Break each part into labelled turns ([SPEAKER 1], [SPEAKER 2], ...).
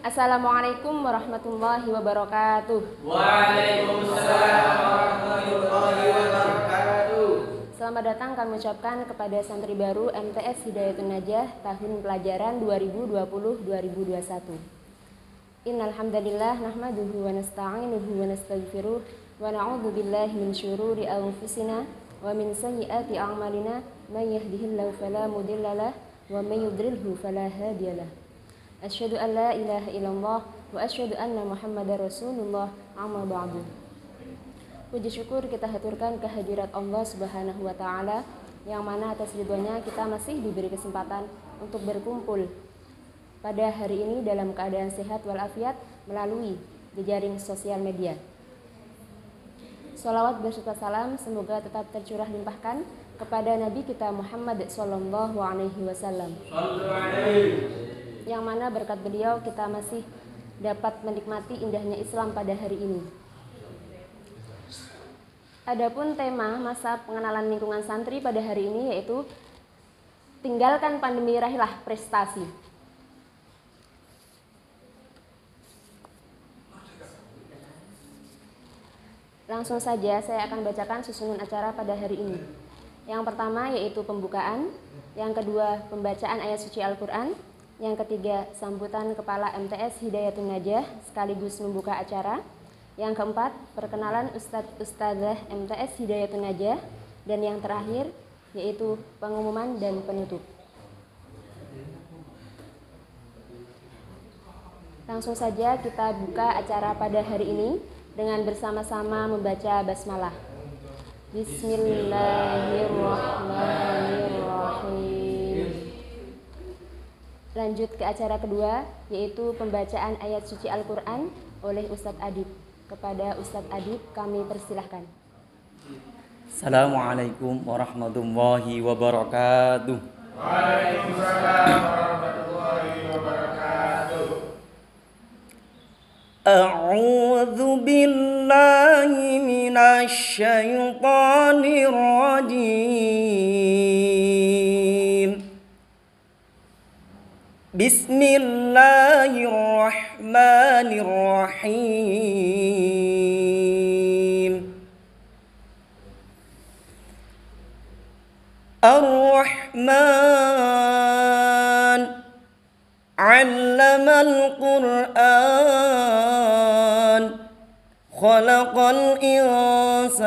[SPEAKER 1] Assalamualaikum warahmatullahi wabarakatuh.
[SPEAKER 2] Waalaikumsalam warahmatullahi wabarakatuh.
[SPEAKER 1] Selamat datang kami ucapkan kepada santri baru MTS Hidayatun Najah tahun pelajaran 2020-2021. Innal hamdalillah nahmaduhu wa nasta'inuhu wa nastaghfiruh wa na'udzu billahi min syururi anfusina wa min sayyiati a'malina may yahdihillahu fala mudilla lahu wa may yudlilhu fala hadiyalah. Asyhadu an la ilaha illallah wa asyhadu anna Muhammadar Rasulullah amma ba'du. Puji syukur kita haturkan kehadirat Allah Subhanahu wa taala yang mana atas ridhonya kita masih diberi kesempatan untuk berkumpul pada hari ini dalam keadaan sehat walafiat melalui jejaring sosial media. Sholawat berserta salam semoga tetap tercurah limpahkan kepada Nabi kita Muhammad sallallahu alaihi wasallam. Yang mana berkat beliau kita masih dapat menikmati indahnya Islam pada hari ini. Adapun tema masa pengenalan lingkungan santri pada hari ini yaitu tinggalkan pandemi, raihlah prestasi. Langsung saja saya akan bacakan susunan acara pada hari ini. Yang pertama yaitu pembukaan, yang kedua pembacaan ayat suci Al-Quran, yang ketiga sambutan Kepala MTS Hidayatun Najah sekaligus membuka acara, yang keempat perkenalan Ustadzah MTS Hidayatun Najah, dan yang terakhir yaitu pengumuman dan penutup. Langsung saja kita buka acara pada hari ini dengan bersama-sama membaca basmalah. Bismillahirrahmanirrahim. Lanjut ke acara kedua yaitu pembacaan ayat suci Al-Quran oleh Ustadz Adib. Kepada Ustadz Adib kami persilahkan.
[SPEAKER 3] Assalamualaikum warahmatullahi wabarakatuh.
[SPEAKER 2] Waalaikumsalam warahmatullahi wabarakatuh.
[SPEAKER 3] A'udzu billahi minasy syaithanir rajim. Bismillahirrahmanirrahim. Ar-Rahman 'allamal Qur'an, khalaqal insan,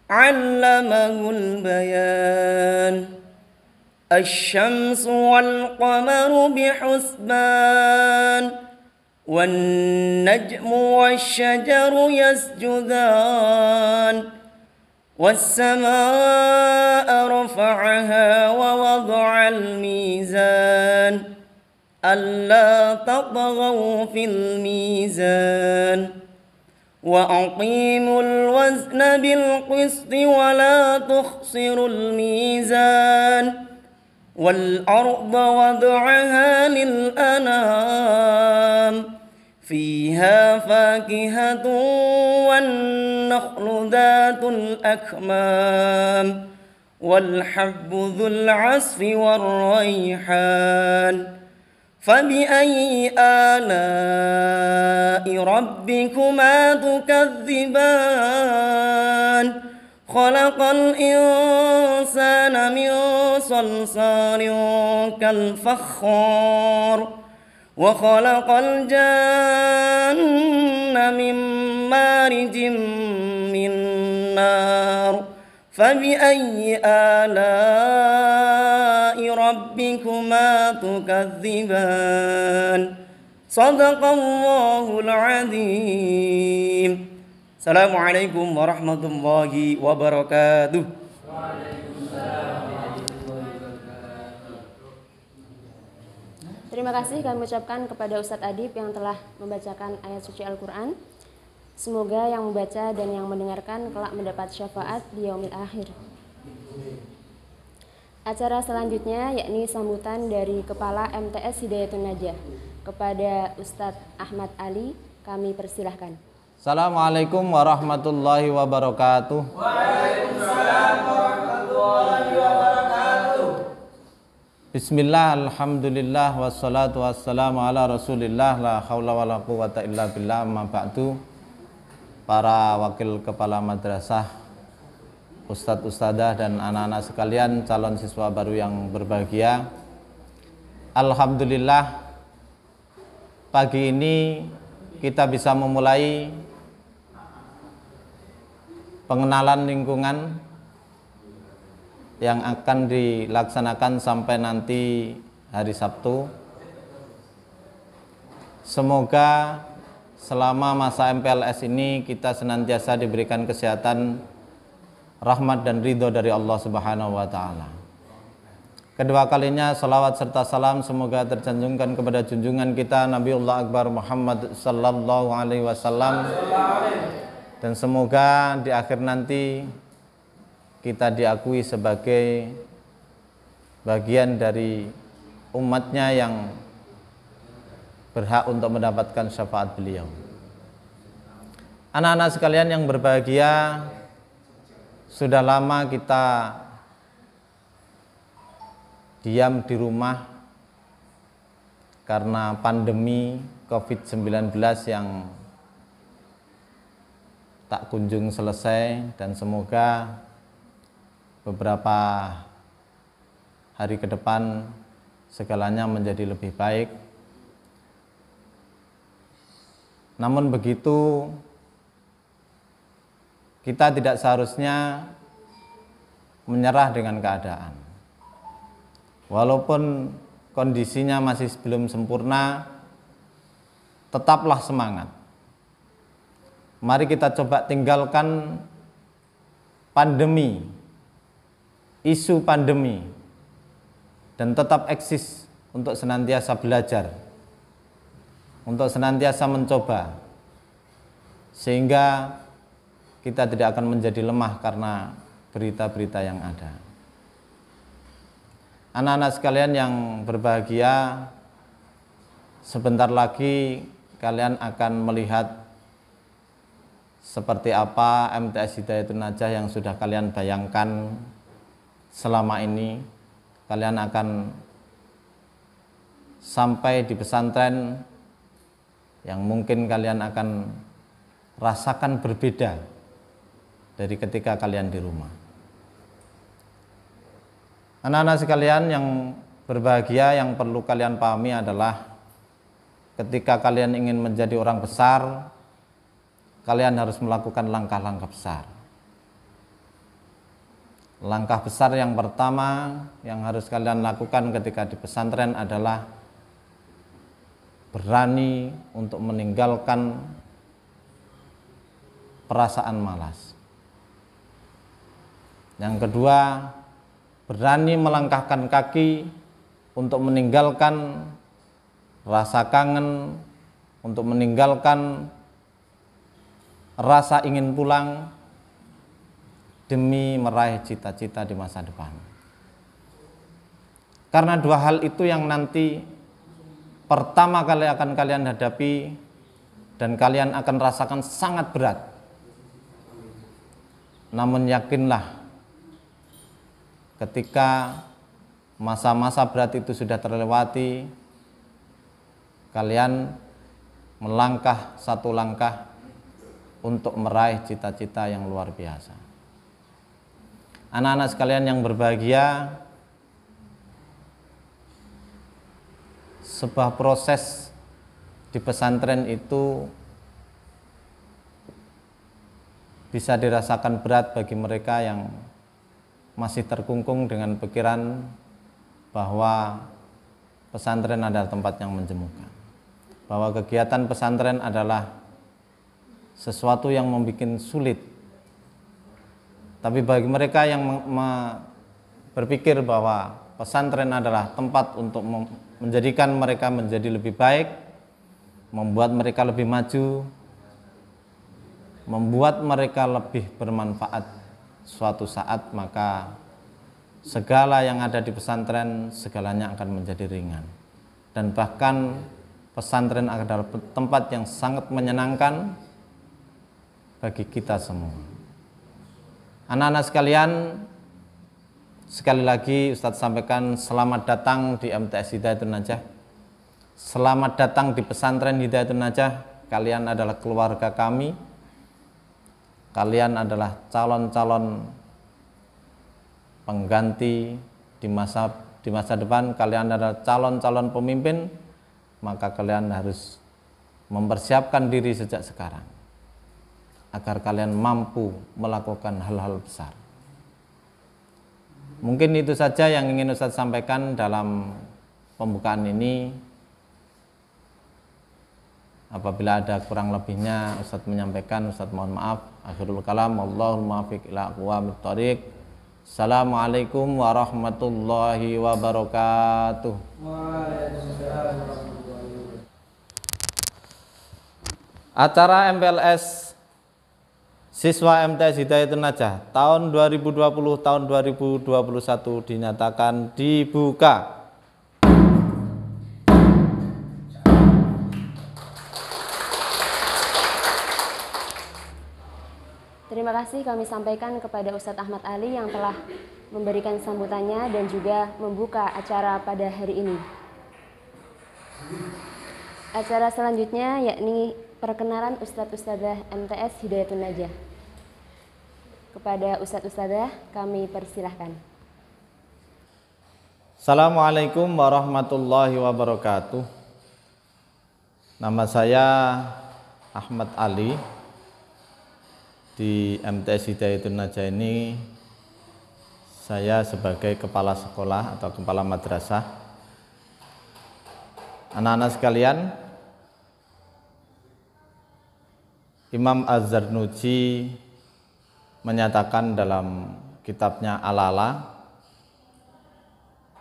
[SPEAKER 3] 'allamahul bayan. الشمس والقمر بحسبان والنجم والشجر يسجدان والسماء رفعها ووضع الميزان ألا تطغوا في الميزان وأقيموا الوزن بالقسط ولا تخسروا الميزان والأرض وضعها للأنام فيها فاكهة والنخل ذات الأكمام والحب ذو العصف والريحان فبأي آلاء ربكما تكذبان خلق الإنسان من صلصال كالفخار وخلق الجن من مارج من نار فبأي آلاء ربكما تكذبان صدق الله العظيم. Assalamualaikum warahmatullahi wabarakatuh.
[SPEAKER 1] Terima kasih kami ucapkan kepada Ustadz Adib yang telah membacakan ayat suci Al-Quran. Semoga yang membaca dan yang mendengarkan kelak mendapat syafaat di yaumil akhir. Acara selanjutnya yakni sambutan dari Kepala MTS Hidayatun Najah. Kepada Ustadz Ahmad Ali kami persilahkan.
[SPEAKER 4] Assalamualaikum warahmatullahi wabarakatuh.
[SPEAKER 2] Waalaikumsalam warahmatullahi wabarakatuh.
[SPEAKER 4] Bismillah, alhamdulillah, wassalatu wassalamu ala rasulillah, la hawla wa la quwata illa billah, amma ba'du. Para wakil kepala madrasah, ustadz, ustadzah, dan anak-anak sekalian, calon siswa baru yang berbahagia, alhamdulillah, pagi ini kita bisa memulai pengenalan lingkungan yang akan dilaksanakan sampai nanti hari Sabtu. Semoga selama masa MPLS ini kita senantiasa diberikan kesehatan, rahmat dan ridho dari Allah Subhanahu wa Ta'ala. Kedua kalinya salawat serta salam semoga tersanjungkan kepada junjungan kita Nabiullah Akbar Muhammad sallallahu alaihi wasallam, dan semoga di akhir nanti kita diakui sebagai bagian dari umatnya yang berhak untuk mendapatkan syafaat beliau. Anak-anak sekalian yang berbahagia, sudah lama kita diam di rumah karena pandemi COVID-19 yang tak kunjung selesai, dan semoga beberapa hari ke depan segalanya menjadi lebih baik. Namun begitu, kita tidak seharusnya menyerah dengan keadaan. Walaupun kondisinya masih belum sempurna, tetaplah semangat. Mari kita coba tinggalkan pandemi, isu pandemi, dan tetap eksis untuk senantiasa belajar, untuk senantiasa mencoba, sehingga kita tidak akan menjadi lemah karena berita-berita yang ada. Anak-anak sekalian yang berbahagia, sebentar lagi kalian akan melihat seperti apa MTS Hidayatun Najah yang sudah kalian bayangkan selama ini. Kalian akan sampai di pesantren yang mungkin kalian akan rasakan berbeda dari ketika kalian di rumah. Anak-anak sekalian yang berbahagia, yang perlu kalian pahami adalah ketika kalian ingin menjadi orang besar, kalian harus melakukan langkah-langkah besar. Langkah besar yang pertama yang harus kalian lakukan ketika di pesantren adalah berani untuk meninggalkan perasaan malas. Yang kedua, berani melangkahkan kaki untuk meninggalkan rasa kangen, untuk meninggalkan rasa ingin pulang, demi meraih cita-cita di masa depan. Karena dua hal itu yang nanti pertama kali akan kalian hadapi dan kalian akan rasakan sangat berat. Namun yakinlah, ketika masa-masa berat itu sudah terlewati, kalian melangkah satu langkah untuk meraih cita-cita yang luar biasa. Anak-anak sekalian yang berbahagia, sebuah proses di pesantren itu bisa dirasakan berat bagi mereka yang masih terkungkung dengan pikiran bahwa pesantren adalah tempat yang menjemukan, bahwa kegiatan pesantren adalah sesuatu yang membuat sulit. Tapi bagi mereka yang berpikir bahwa pesantren adalah tempat untuk menjadikan mereka menjadi lebih baik, membuat mereka lebih maju, membuat mereka lebih bermanfaat suatu saat, maka segala yang ada di pesantren, segalanya akan menjadi ringan. Dan bahkan pesantren adalah tempat yang sangat menyenangkan bagi kita semua. Anak-anak sekalian, Sekali lagi Ustadz sampaikan selamat datang di MTS Hidayatun Najah. Selamat datang di pesantren Hidayatun Najah. Kalian adalah keluarga kami. Kalian adalah calon-calon pengganti di masa depan. Kalian adalah calon-calon pemimpin. Maka kalian harus mempersiapkan diri sejak sekarang agar kalian mampu melakukan hal-hal besar. Mungkin itu saja yang ingin Ustadz sampaikan dalam pembukaan ini. Apabila ada kurang lebihnya Ustadz menyampaikan, Ustadz mohon maaf. Akhirul kalam, Allahul muwaffiq ila aqwamit thoriq. Assalamualaikum warahmatullahi wabarakatuh. Acara MPLS siswa MTS Hidayatun Najah tahun 2020 tahun 2021 dinyatakan dibuka.
[SPEAKER 1] Terima kasih kami sampaikan kepada Ustadz Ahmad Ali yang telah memberikan sambutannya dan juga membuka acara pada hari ini. Acara selanjutnya yakni perkenalan Ustadz-Ustadzah MTS Hidayatun Najah. Kepada Ustadz-Ustadzah kami persilahkan.
[SPEAKER 4] Assalamualaikum warahmatullahi wabarakatuh. Nama saya Ahmad Ali. Di MTS Hidayatun Najah ini saya sebagai kepala sekolah atau kepala madrasah. Anak-anak sekalian, Imam Az-Zarnuji menyatakan dalam kitabnya Al-Ala,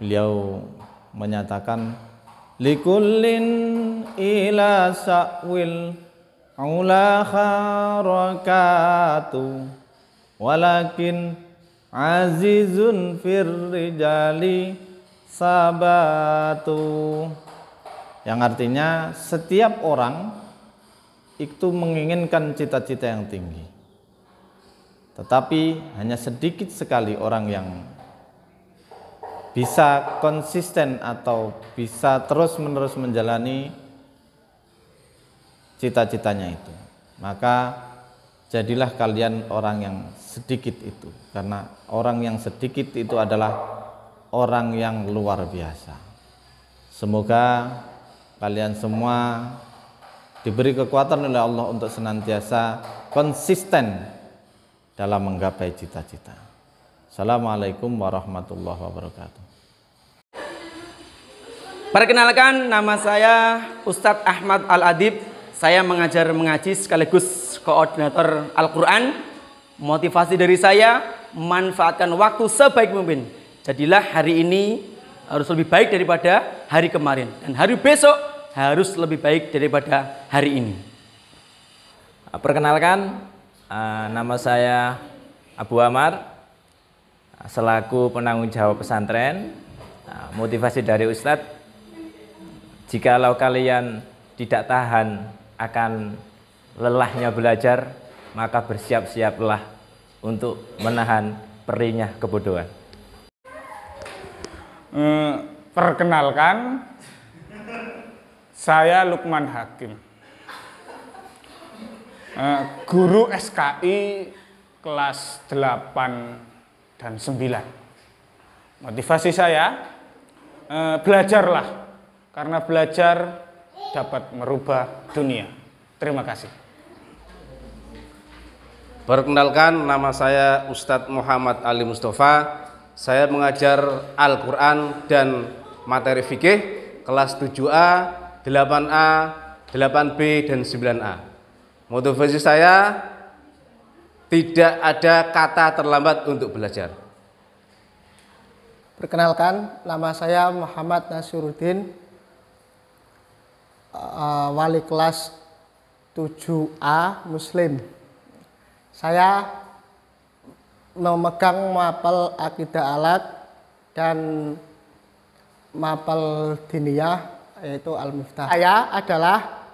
[SPEAKER 4] beliau menyatakan likullin ila sa'wil ula harakatu walakin azizun firrijali sabatu, yang artinya setiap orang itu menginginkan cita-cita yang tinggi, tetapi hanya sedikit sekali orang yang bisa konsisten atau bisa terus-menerus menjalani cita-citanya itu. Maka jadilah kalian orang yang sedikit itu, karena orang yang sedikit itu adalah orang yang luar biasa. Semoga kalian semua diberi kekuatan oleh Allah untuk senantiasa konsisten dalam menggapai cita-cita. Assalamualaikum warahmatullahi wabarakatuh.
[SPEAKER 3] Perkenalkan, nama saya Ustadz Ahmad Al-Adib. Saya mengajar mengaji sekaligus koordinator Al-Quran. Motivasi dari saya, manfaatkan waktu sebaik mungkin. Jadilah hari ini harus lebih baik daripada hari kemarin, dan hari besok harus lebih baik daripada hari ini.
[SPEAKER 2] Perkenalkan, nama saya Abu Amar, selaku penanggung jawab pesantren. Motivasi dari Ustadz, jikalau kalian tidak tahan akan lelahnya belajar, maka bersiap-siaplah untuk menahan perihnya kebodohan.
[SPEAKER 5] Perkenalkan, saya Lukman Hakim, guru SKI kelas 8 dan 9. Motivasi saya, belajarlah, karena belajar dapat merubah dunia. Terima kasih.
[SPEAKER 6] Perkenalkan, nama saya Ustadz Muhammad Ali Mustafa. Saya mengajar Al-Quran dan materi fikih kelas 7A, 8A, 8B, dan 9A. Motivasi saya, tidak ada kata terlambat untuk belajar.
[SPEAKER 7] Perkenalkan, nama saya Muhammad Nasiruddin, wali kelas 7A Muslim. Saya memegang mapel akidah alat dan mapel diniyah, yaitu Al-Miftah. Saya adalah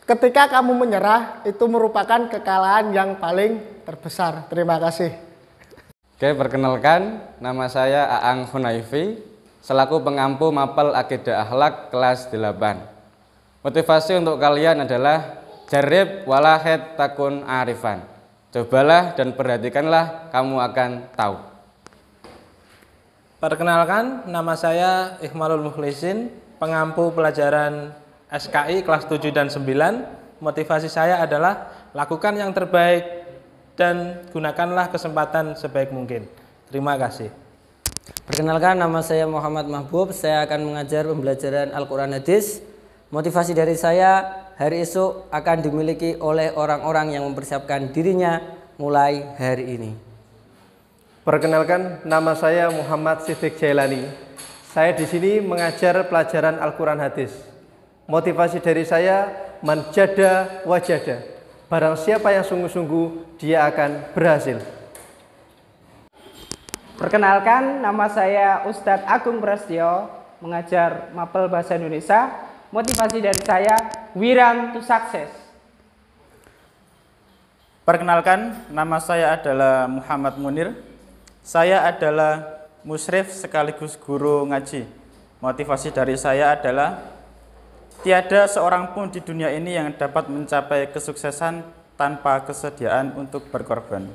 [SPEAKER 7] ketika kamu menyerah itu merupakan kekalahan yang paling terbesar. Terima kasih.
[SPEAKER 8] Oke, perkenalkan, nama saya Aang Hunaifi, selaku pengampu mapel Akidah Akhlak kelas 8. Motivasi untuk kalian adalah jarib walahed takun arifan. Cobalah dan perhatikanlah, kamu akan tahu.
[SPEAKER 9] Perkenalkan, nama saya Ikhmalul Mukhlisin, pengampu pelajaran SKI kelas 7 dan 9. Motivasi saya adalah lakukan yang terbaik dan gunakanlah kesempatan sebaik mungkin. Terima kasih.
[SPEAKER 10] Perkenalkan, nama saya Muhammad Mahbub, saya akan mengajar pembelajaran Al-Quran Hadis. Motivasi dari saya, hari esok akan dimiliki oleh orang-orang yang mempersiapkan dirinya mulai hari ini.
[SPEAKER 11] Perkenalkan, nama saya Muhammad Siddiq Jailani. Saya di sini mengajar pelajaran Al-Quran Hadis. Motivasi dari saya, man jada wajada. Barang siapa yang sungguh-sungguh, dia akan berhasil.
[SPEAKER 12] Perkenalkan, nama saya Ustadz Agung Prasetyo, mengajar mapel bahasa Indonesia. Motivasi dari saya, wiram to success.
[SPEAKER 13] Perkenalkan, nama saya adalah Muhammad Munir. Saya adalah musyrif sekaligus guru ngaji. Motivasi dari saya adalah tiada seorang pun di dunia ini yang dapat mencapai kesuksesan tanpa kesediaan untuk berkorban.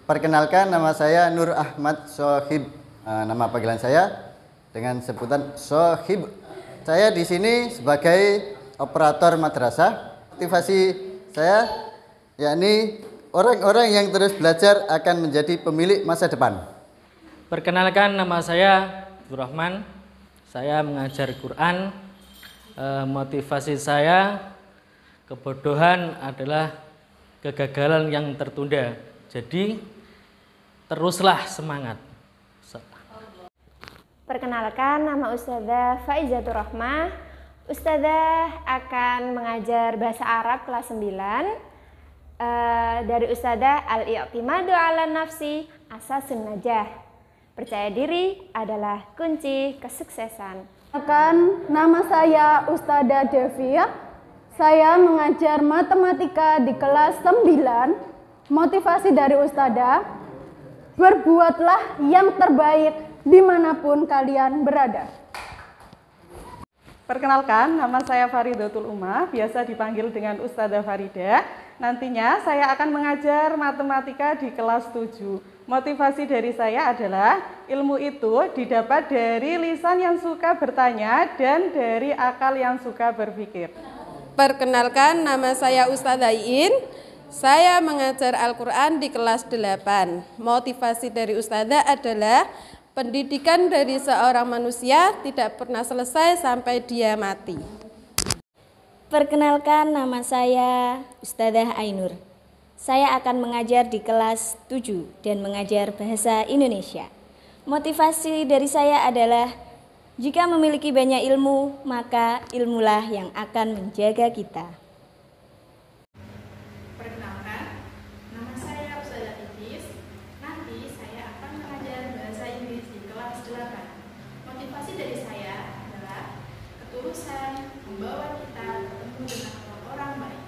[SPEAKER 14] Perkenalkan, nama saya Nur Ahmad Sohib. Nama panggilan saya dengan sebutan Sohib. Saya di sini sebagai operator madrasah. Motivasi saya yakni orang-orang yang terus belajar akan menjadi pemilik masa depan.
[SPEAKER 15] Perkenalkan, nama saya Abdul Rahman. Saya mengajar Quran. Motivasi saya, kebodohan adalah kegagalan yang tertunda. Jadi teruslah semangat.
[SPEAKER 1] Perkenalkan, nama Ustadzah Faizatur Rahmah. Ustadzah akan mengajar bahasa Arab kelas 9. Dari Ustadzah, al-i'timadu ala nafsi asasun najah. Percaya diri adalah kunci kesuksesan.
[SPEAKER 16] Nama saya Ustadzah Devia. Saya mengajar matematika di kelas 9. Motivasi dari Ustadzah, berbuatlah yang terbaik dimanapun kalian berada.
[SPEAKER 17] Perkenalkan, nama saya Faridatul Umah, biasa dipanggil dengan Ustadzah Farida. Nantinya saya akan mengajar matematika di kelas 7. Motivasi dari saya adalah ilmu itu didapat dari lisan yang suka bertanya dan dari akal yang suka berpikir.
[SPEAKER 18] Perkenalkan, nama saya Ustadzah Iin. Saya mengajar Al-Quran di kelas 8. Motivasi dari Ustadzah adalah pendidikan dari seorang manusia tidak pernah selesai sampai dia mati.
[SPEAKER 19] Perkenalkan, nama saya Ustadzah Ainur. Saya akan mengajar di kelas 7 dan mengajar bahasa Indonesia. Motivasi dari saya adalah jika memiliki banyak ilmu, maka ilmulah yang akan menjaga kita.
[SPEAKER 20] Membawa kita bertemu dengan orang baik.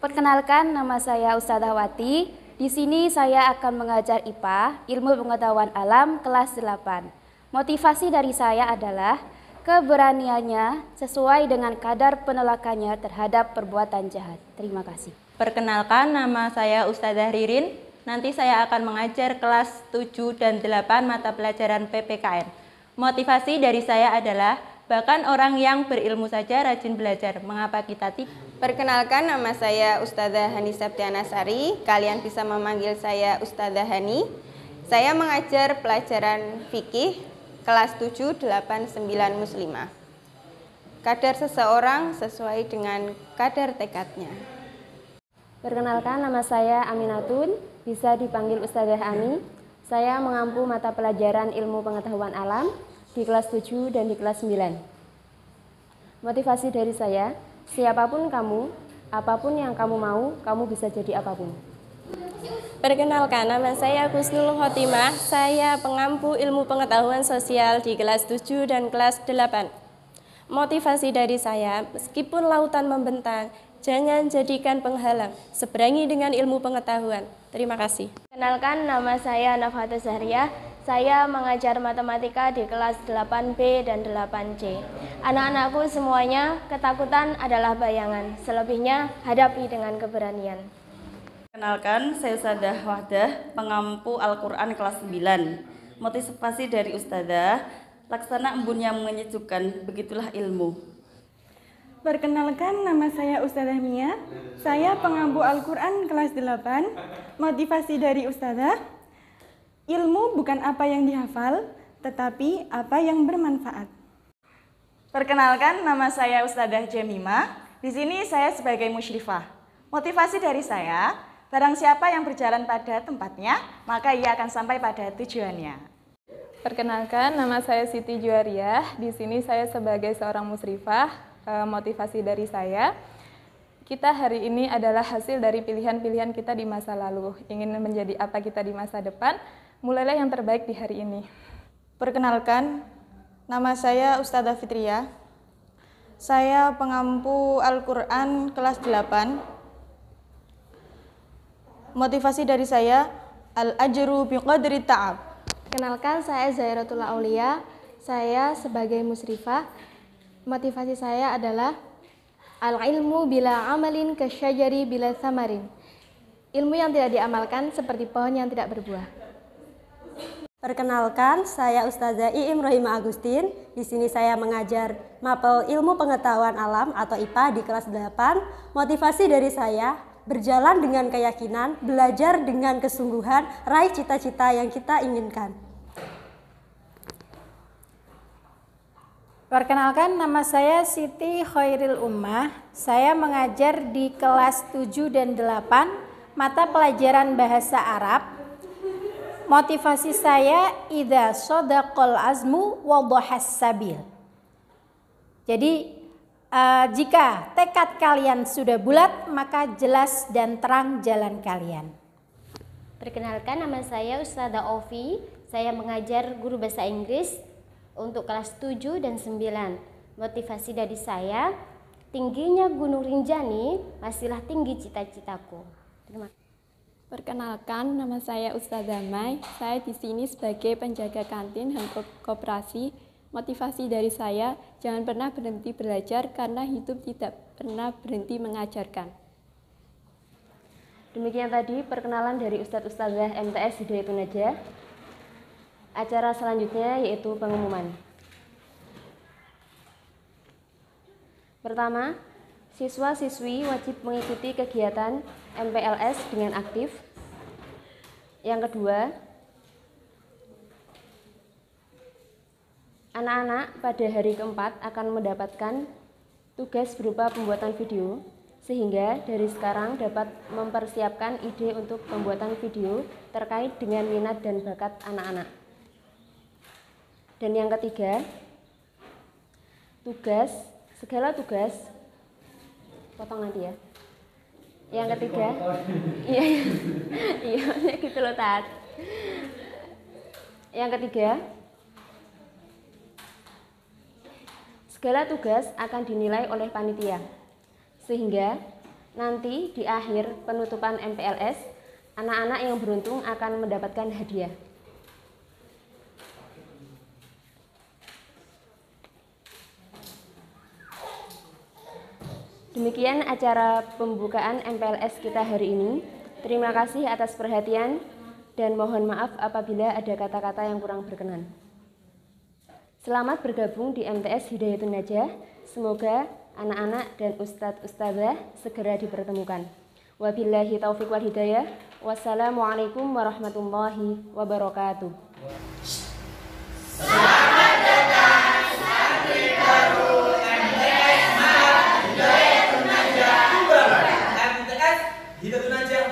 [SPEAKER 1] Perkenalkan, nama saya Ustadzah Wati. Di sini saya akan mengajar IPA, Ilmu Pengetahuan Alam, kelas 8. Motivasi dari saya adalah keberaniannya sesuai dengan kadar penolakannya terhadap perbuatan jahat. Terima kasih.
[SPEAKER 21] Perkenalkan, nama saya Ustadzah Ririn. Nanti saya akan mengajar kelas 7 dan 8 mata pelajaran PPKN. Motivasi dari saya adalah bahkan orang yang berilmu saja rajin belajar. Mengapa kita tidak?
[SPEAKER 18] Perkenalkan, nama saya Ustadzah Hani Septiana Sari. Kalian bisa memanggil saya Ustadzah Hani. Saya mengajar pelajaran fikih kelas 7, 8, 9 muslimah. Kadar seseorang sesuai dengan kadar tekadnya.
[SPEAKER 1] Perkenalkan, nama saya Aminatun, bisa dipanggil Ustadzah Ami. Saya mengampu mata pelajaran Ilmu Pengetahuan Alam di kelas 7 dan di kelas 9. Motivasi dari saya, siapapun kamu, apapun yang kamu mau, kamu bisa jadi apapun.
[SPEAKER 19] Perkenalkan, nama saya Husnul Khotimah. Saya pengampu Ilmu Pengetahuan Sosial di kelas 7 dan kelas 8. Motivasi dari saya, meskipun lautan membentang,
[SPEAKER 4] Jangan jadikan penghalang, seberangi dengan ilmu pengetahuan. Terima kasih.
[SPEAKER 22] Kenalkan, nama saya Nafhatus Zahriyah. Saya mengajar matematika di kelas 8B dan 8C. Anak-anakku semuanya, ketakutan adalah bayangan. Selebihnya, hadapi dengan keberanian.
[SPEAKER 23] Kenalkan, saya Ustadzah Wahdah, pengampu Al-Quran kelas 9. Motivasi dari Ustadzah, laksana embun yang menyejukkan, begitulah ilmu.
[SPEAKER 24] Perkenalkan, nama saya Ustadzah Mia. Saya pengampu Al-Quran kelas 8. Motivasi dari Ustadzah, ilmu bukan apa yang dihafal, tetapi apa yang bermanfaat.
[SPEAKER 25] Perkenalkan, nama saya Ustadzah Jemima. Di sini saya sebagai musyrifah. Motivasi dari saya, barang siapa yang berjalan pada tempatnya, maka ia akan sampai pada tujuannya.
[SPEAKER 26] Perkenalkan, nama saya Siti Juariah. Di sini saya sebagai seorang musyrifah. Motivasi dari saya, kita hari ini adalah hasil dari pilihan-pilihan kita di masa lalu. Ingin menjadi apa kita di masa depan, mulailah yang terbaik di hari ini.
[SPEAKER 25] Perkenalkan, nama saya Ustadzah Fitriyah. Saya pengampu Al-Quran kelas 8. Motivasi dari saya, al-ajru biqadri ta'ab.
[SPEAKER 22] Kenalkan, saya Zairatul Aulia. Saya sebagai musyrifah. Motivasi saya adalah al-ilmu bila amalin kasyajari bila samarin. Ilmu yang tidak diamalkan seperti pohon yang tidak berbuah.
[SPEAKER 27] Perkenalkan, saya Ustazah Iim Rohimah Agustin. Di sini saya mengajar mapel ilmu pengetahuan alam atau IPA di kelas 8. Motivasi dari saya, berjalan dengan keyakinan, belajar dengan kesungguhan, raih cita-cita yang kita inginkan.
[SPEAKER 28] Perkenalkan, nama saya Siti Khairil Ummah. Saya mengajar di kelas 7 dan 8 mata pelajaran bahasa Arab. Motivasi saya, idza shadaqal azmu wa dhahas sabil. Jadi jika tekad kalian sudah bulat, maka jelas dan terang jalan kalian.
[SPEAKER 22] Perkenalkan, nama saya Ustadzah Ovi. Saya mengajar guru bahasa Inggris untuk kelas 7 dan 9. Motivasi dari saya, tingginya Gunung Rinjani, masihlah tinggi cita-citaku. Terima kasih.
[SPEAKER 4] Perkenalkan, nama saya Ustadzah Mai. Saya di sini sebagai penjaga kantin dan koperasi. Motivasi dari saya, jangan pernah berhenti belajar karena hidup tidak pernah berhenti mengajarkan.
[SPEAKER 1] Demikian tadi perkenalan dari Ustadz-Ustadzah MTS Hidayatun Najah. Acara selanjutnya yaitu pengumuman. Pertama, siswa-siswi wajib mengikuti kegiatan MPLS dengan aktif. Yang kedua, anak-anak pada hari keempat akan mendapatkan tugas berupa pembuatan video, sehingga dari sekarang dapat mempersiapkan ide untuk pembuatan video terkait dengan minat dan bakat anak-anak. Dan yang ketiga, segala tugas, potong nanti ya. Yang ketiga, iya gitu loh Tat. Yang ketiga, segala tugas akan dinilai oleh panitia, sehingga nanti di akhir penutupan MPLS, anak-anak yang beruntung akan mendapatkan hadiah. Demikian acara pembukaan MPLS kita hari ini. Terima kasih atas perhatian dan mohon maaf apabila ada kata-kata yang kurang berkenan. Selamat bergabung di MTS Hidayatun Najah. Semoga anak-anak dan ustadz-ustadzah segera dipertemukan. Wabillahi taufiq wal hidayah. Wassalamualaikum warahmatullahi wabarakatuh.
[SPEAKER 29] Selamat datang santri baru MTS Hidayatun Najah. MTS Hidayatun Najah.